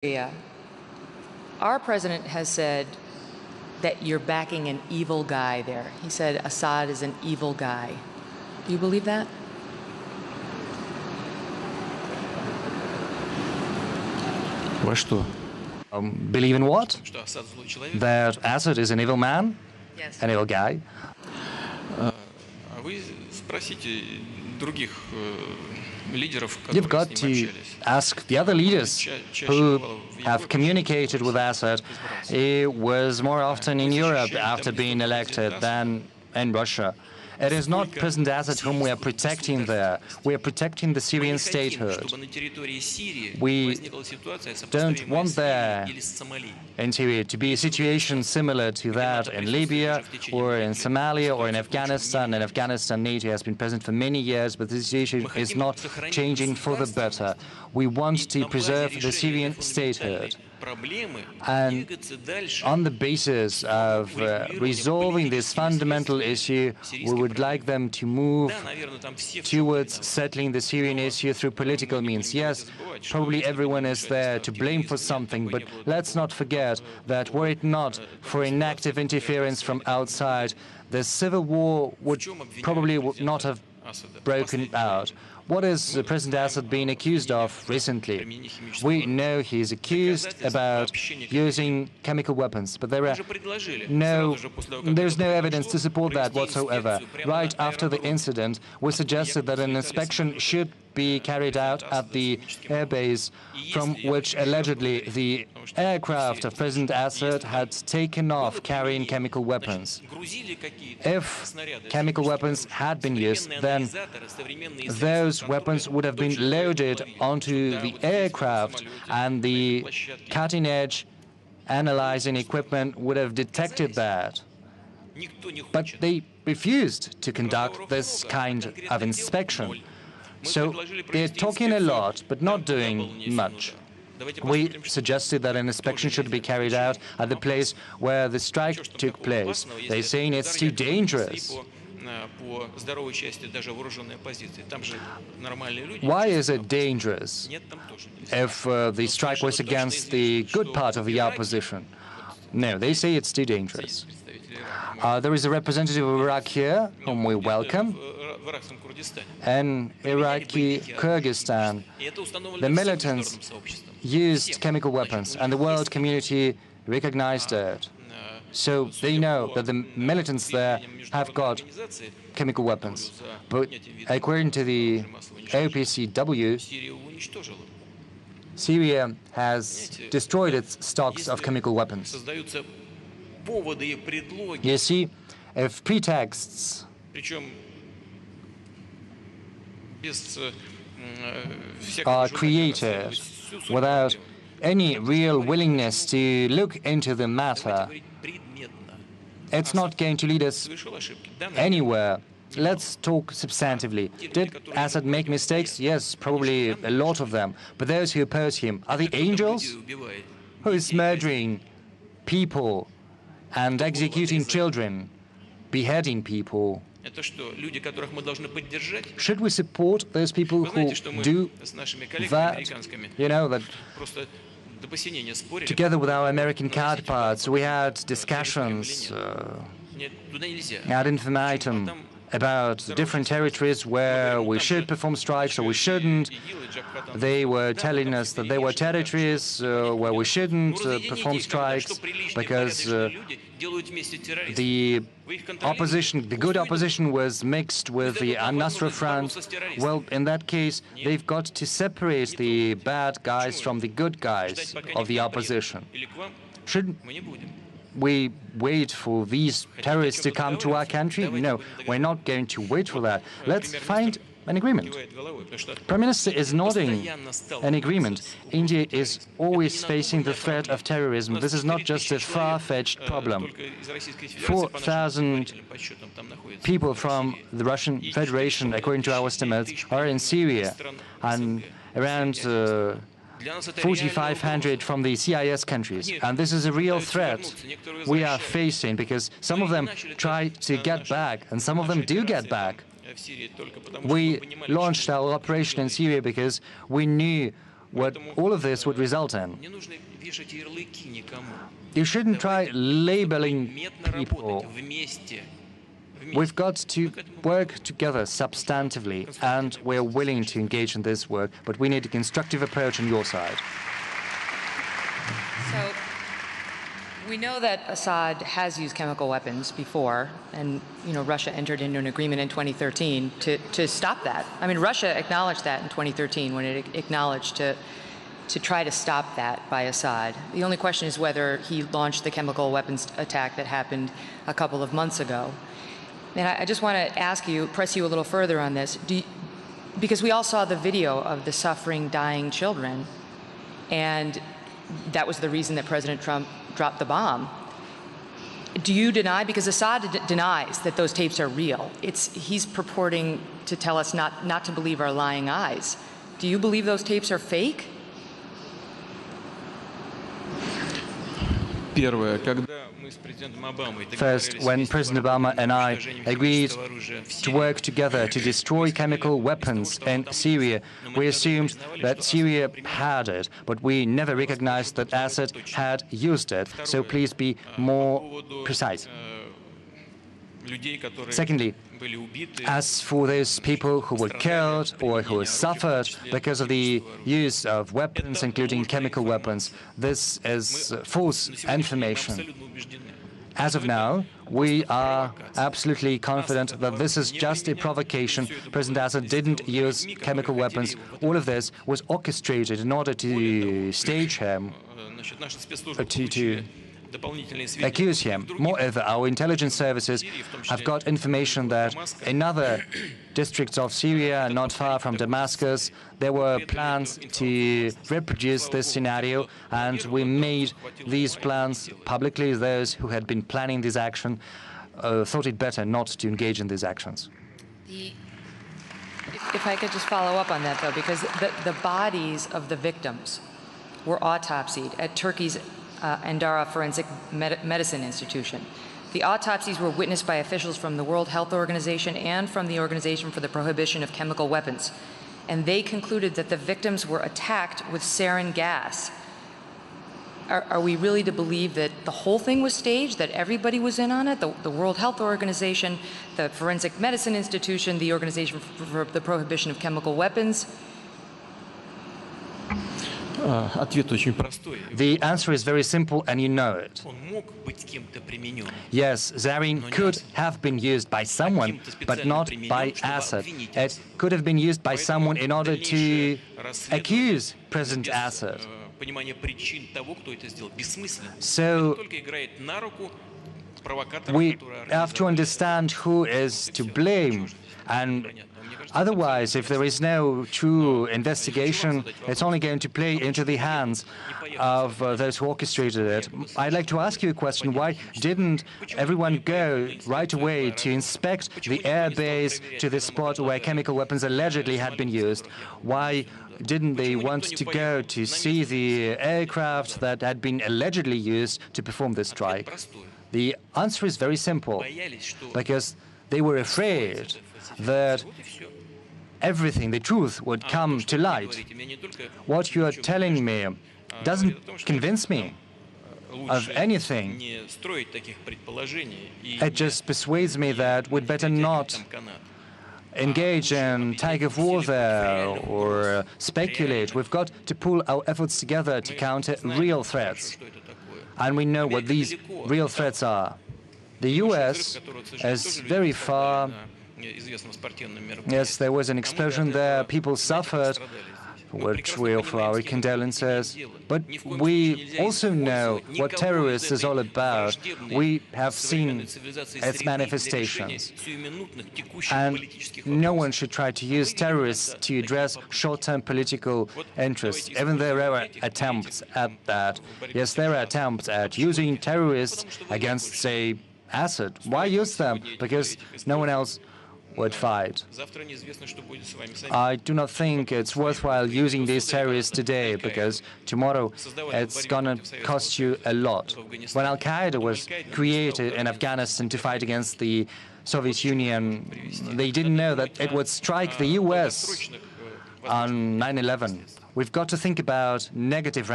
Syria, our president has said that you're backing an evil guy there. He said Assad is an evil guy. Do you believe that? Во что? Believe in what? That Assad is an evil man? Yes. An evil guy? You've got to ask the other leaders who have communicated with Assad. He was more often in Europe after being elected than in Russia. It is not President Assad whom we are protecting there. We are protecting the Syrian statehood. We don't want there in Syria to be a situation similar to that in Libya or in Somalia or in Afghanistan. In Afghanistan, NATO has been present for many years, but the situation is not changing for the better. We want to preserve the Syrian statehood. And on the basis of resolving this fundamental issue, we would like them to move towards settling the Syrian issue through political means. Yes, probably everyone is there to blame for something, but let's not forget that were it not for inactive interference from outside, the civil war would probably not have broken out. What is President Assad being accused of recently? We know he's accused about using chemical weapons, but there's no evidence to support that whatsoever. Right after the incident, we suggested that an inspection should be carried out at the airbase from which allegedly the aircraft of President Assad had taken off carrying chemical weapons. If chemical weapons had been used, then those weapons would have been loaded onto the aircraft and the cutting-edge analyzing equipment would have detected that. But they refused to conduct this kind of inspection. So they're talking a lot, but not doing much. We suggested that an inspection should be carried out at the place where the strike took place. They're saying it's too dangerous. Why is it dangerous if the strike was against the good part of the opposition? No, they say it's too dangerous. There is a representative of Iraq here, whom we welcome. In Iraqi Kyrgyzstan, the militants used chemical weapons, and the world community recognized it. So they know that the militants there have got chemical weapons. But according to the OPCW, Syria has destroyed its stocks of chemical weapons. You see, if pretexts are created without any real willingness to look into the matter, it's not going to lead us anywhere. Let's talk substantively. Did Assad make mistakes? Yes, probably a lot of them. But those who oppose him, are they angels? Who is murdering people and executing children, beheading people? Should we support those people who do that? You know, that together with our American counterparts, we had discussions ad infinitum about different territories where we should perform strikes or we shouldn't. They were telling us that there were territories where we shouldn't perform strikes because the opposition, the good opposition, was mixed with the Al-Nusra Front. Well, in that case, they've got to separate the bad guys from the good guys of the opposition. Should we wait for these terrorists to come to our country? No, we're not going to wait for that. Let's find an agreement. Prime Minister is nodding an agreement. India is always facing the threat of terrorism. This is not just a far-fetched problem. 4,000 people from the Russian Federation, according to our estimates, are in Syria, and around 4,500 from the CIS countries. And this is a real threat we are facing because some of them try to get back, and some of them do get back. We launched our operation in Syria because we knew what all of this would result in. You shouldn't try labeling people. We've got to work together substantively, and we're willing to engage in this work, but we need a constructive approach on your side. So we know that Assad has used chemical weapons before, and Russia entered into an agreement in 2013 to stop that. I mean, Russia acknowledged that in 2013 when it acknowledged to try to stop that by Assad. The only question is whether he launched the chemical weapons attack that happened a couple of months ago. And I just want to ask you, press you a little further on this, because we all saw the video of the suffering, dying children, and that was the reason that President Trump dropped the bomb. Do you deny, because Assad denies that those tapes are real. He's purporting to tell us not to believe our lying eyes. Do you believe those tapes are fake? First, when President Obama and I agreed to work together to destroy chemical weapons in Syria, we assumed that Syria had it, but we never recognized that Assad had used it. So please be more precise. Secondly, as for those people who were killed or who suffered because of the use of weapons, including chemical weapons, this is false information. As of now, we are absolutely confident that this is just a provocation. President Assad didn't use chemical weapons. All of this was orchestrated in order to stage him, to accuse him. Moreover, our intelligence services have got information that in other districts of Syria, not far from Damascus, there were plans to reproduce this scenario, and we made these plans publicly. Those who had been planning this action thought it better not to engage in these actions. If I could just follow up on that, though, because the bodies of the victims were autopsied at Turkey's Andara Forensic Medicine Institution. The autopsies were witnessed by officials from the World Health Organization and from the Organization for the Prohibition of Chemical Weapons, and they concluded that the victims were attacked with sarin gas. Are we really to believe that the whole thing was staged, that everybody was in on it? The World Health Organization, the Forensic Medicine Institution, the Organization for the Prohibition of Chemical Weapons? The answer is very simple, and you know it. Yes, sarin could have been used by someone, but not by Assad. It could have been used by someone in order to accuse President Assad. So we have to understand who is to blame. And otherwise, if there is no true investigation, it's only going to play into the hands of those who orchestrated it. I'd like to ask you a question. Why didn't everyone go right away to inspect the air base to the spot where chemical weapons allegedly had been used? Why didn't they want to go to see the aircraft that had been allegedly used to perform this strike? The answer is very simple, because they were afraid that everything, the truth, would come to light. What you are telling me doesn't convince me of anything. It just persuades me that we'd better not engage in tug of war there or speculate. We've got to pull our efforts together to counter real threats. And we know what these real threats are. The US is very far. Yes, there was an explosion there, people suffered, which we offer our condolences. But we also know what terrorists is all about. We have seen its manifestations. And no one should try to use terrorists to address short-term political interests. Even there are attempts at that. Yes, there are attempts at using terrorists against, say, Assad. Why use them? Because no one else would fight. I do not think it's worthwhile using these terrorists today, because tomorrow it's going to cost you a lot. When Al-Qaeda was created in Afghanistan to fight against the Soviet Union, they didn't know that it would strike the US on 9/11. We've got to think about negative